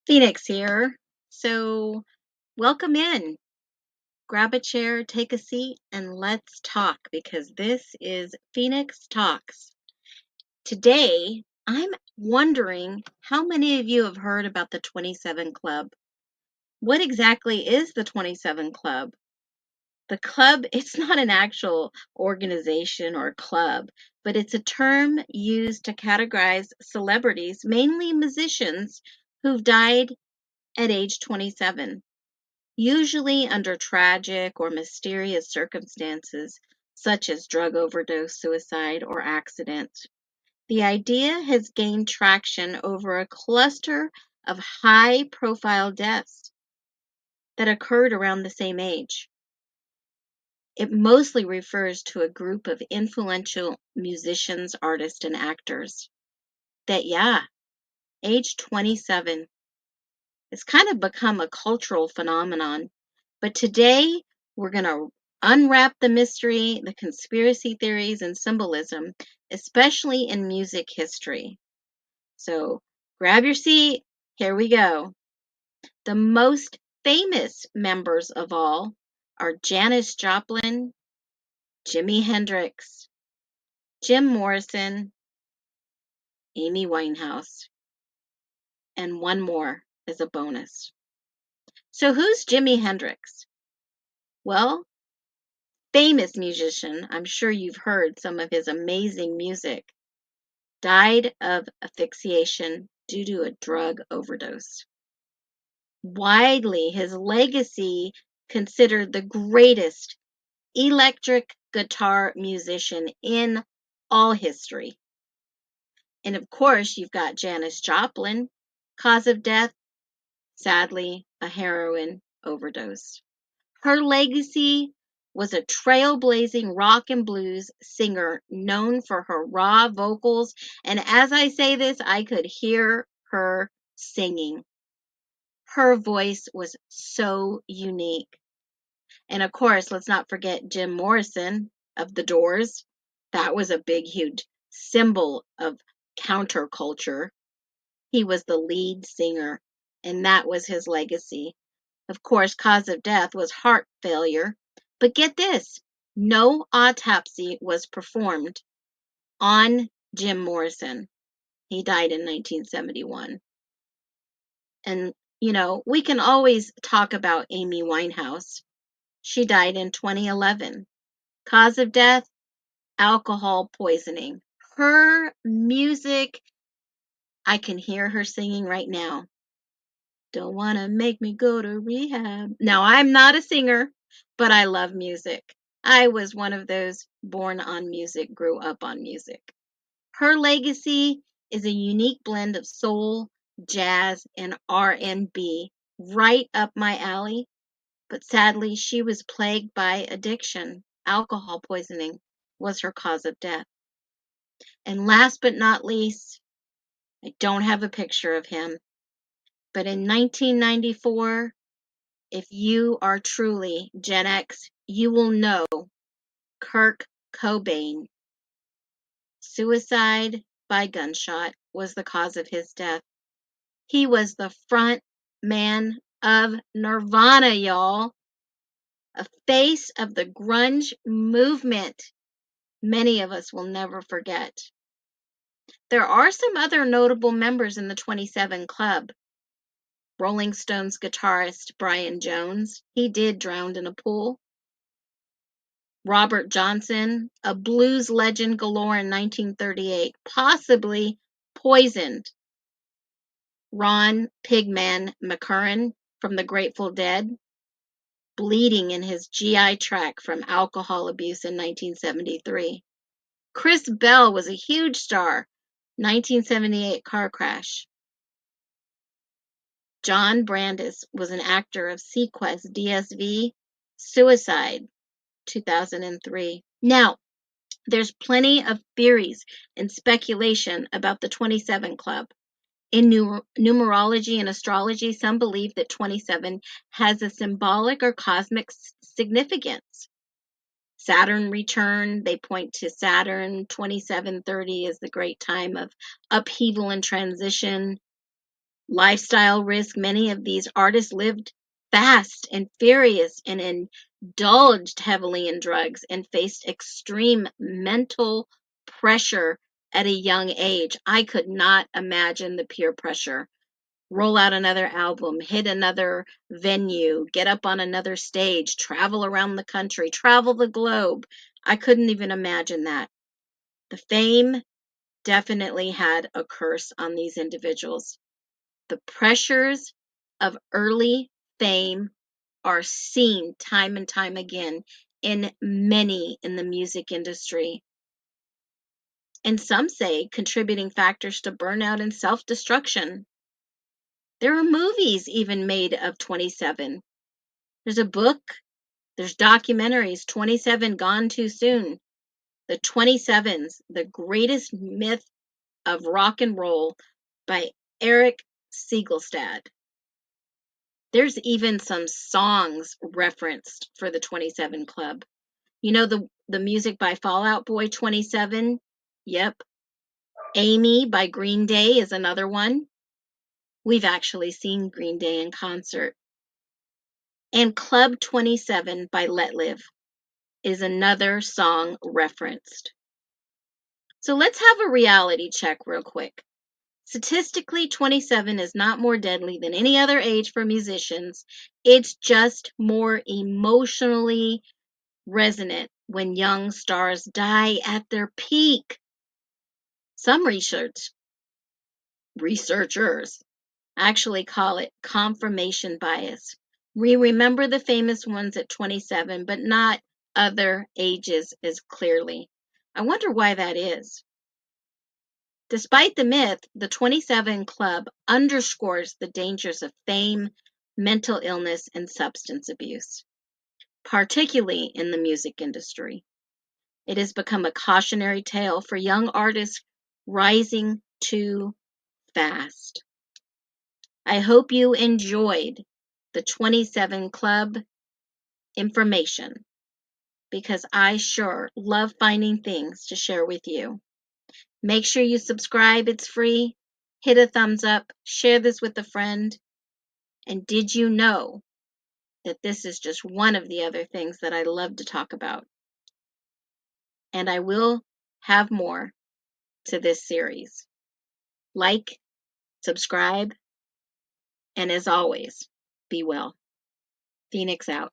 Phoenix here. So, welcome in. Grab a chair, take a seat, and let's talk because this is Phoenix Talks. Today, I'm wondering how many of you have heard about the 27 Club? What exactly is the 27 Club? The club, it's not an actual organization or club, but it's a term used to categorize celebrities, mainly musicians, who've died at age 27. Usually under tragic or mysterious circumstances, such as drug overdose, suicide, or accident. The idea has gained traction over a cluster of high profile deaths that occurred around the same age. It mostly refers to a group of influential musicians, artists, and actors that, age 27, it's kind of become a cultural phenomenon. But today, we're going to unwrap the mystery, the conspiracy theories, and symbolism, especially in music history. So grab your seat. Here we go. The most famous members of all are Janis Joplin, Jimi Hendrix, Jim Morrison, Amy Winehouse, and one more as a bonus. So who's Jimi Hendrix? Well, famous musician, I'm sure you've heard some of his amazing music, died of asphyxiation due to a drug overdose. Widely, his legacy considered the greatest electric guitar musician in all history. And of course, you've got Janis Joplin, cause of death, sadly, a heroin overdose. Her legacy was a trailblazing rock and blues singer known for her raw vocals. And as I say this, I could hear her singing. Her voice was so unique. And of course, let's not forget Jim Morrison of The Doors. That was a big, huge symbol of counterculture. He was the lead singer, and that was his legacy. Of course, cause of death was heart failure. But get this, no autopsy was performed on Jim Morrison. He died in 1971. And, we can always talk about Amy Winehouse. She died in 2011. Cause of death, alcohol poisoning. Her music, I can hear her singing right now. Don't want to make me go to rehab. Now, I'm not a singer, but I love music. I was one of those born on music, grew up on music. Her legacy is a unique blend of soul, jazz, and R&B, right up my alley. But sadly, she was plagued by addiction. Alcohol poisoning was her cause of death. And last but not least, I don't have a picture of him, but in 1994, if you are truly Gen X, you will know Kurt Cobain. Suicide by gunshot was the cause of his death. He was the front man of Nirvana, y'all. A face of the grunge movement many of us will never forget. There are some other notable members in the 27 Club. Rolling Stones guitarist Brian Jones, he did drown in a pool. Robert Johnson, a blues legend galore in 1938, possibly poisoned. Ron Pigman McCurran from the Grateful Dead, bleeding in his GI tract from alcohol abuse in 1973. Chris Bell was a huge star, 1978 car crash. John Brandis was an actor of Sequest DSV, suicide, 2003. Now, there's plenty of theories and speculation about the 27 Club. In numerology and astrology, some believe that 27 has a symbolic or cosmic significance. Saturn return, they point to Saturn. 2730 is the great time of upheaval and transition. Lifestyle risk. Many of these artists lived fast and furious and indulged heavily in drugs and faced extreme mental pressure at a young age. I could not imagine the peer pressure. Roll out another album, hit another venue, get up on another stage, travel around the country, travel the globe. I couldn't even imagine that. The fame definitely had a curse on these individuals. The pressures of early fame are seen time and time again in many in the music industry. And some say contributing factors to burnout and self-destruction. There are movies even made of 27. There's a book, there's documentaries, 27 Gone Too Soon. The 27s, The Greatest Myth of Rock and Roll by Eric Segelstad. There's even some songs referenced for the 27 Club. You know the music by Fall Out Boy, 27? Yep. Amy by Green Day is another one. We've actually seen Green Day in concert. And Club 27 by Letlive is another song referenced. So let's have a reality check real quick. Statistically, 27 is not more deadly than any other age for musicians. It's just more emotionally resonant when young stars die at their peak. Some researchers actually call it confirmation bias. We remember the famous ones at 27, but not other ages as clearly. I wonder why that is. Despite the myth, the 27 Club underscores the dangers of fame, mental illness, and substance abuse, particularly in the music industry. It has become a cautionary tale for young artists rising too fast. I hope you enjoyed the 27 Club information because I sure love finding things to share with you. Make sure you subscribe, it's free. Hit a thumbs up, share this with a friend. And did you know that this is just one of the other things that I love to talk about? And I will have more to this series. Like, subscribe, and as always, be well. Phoenix out.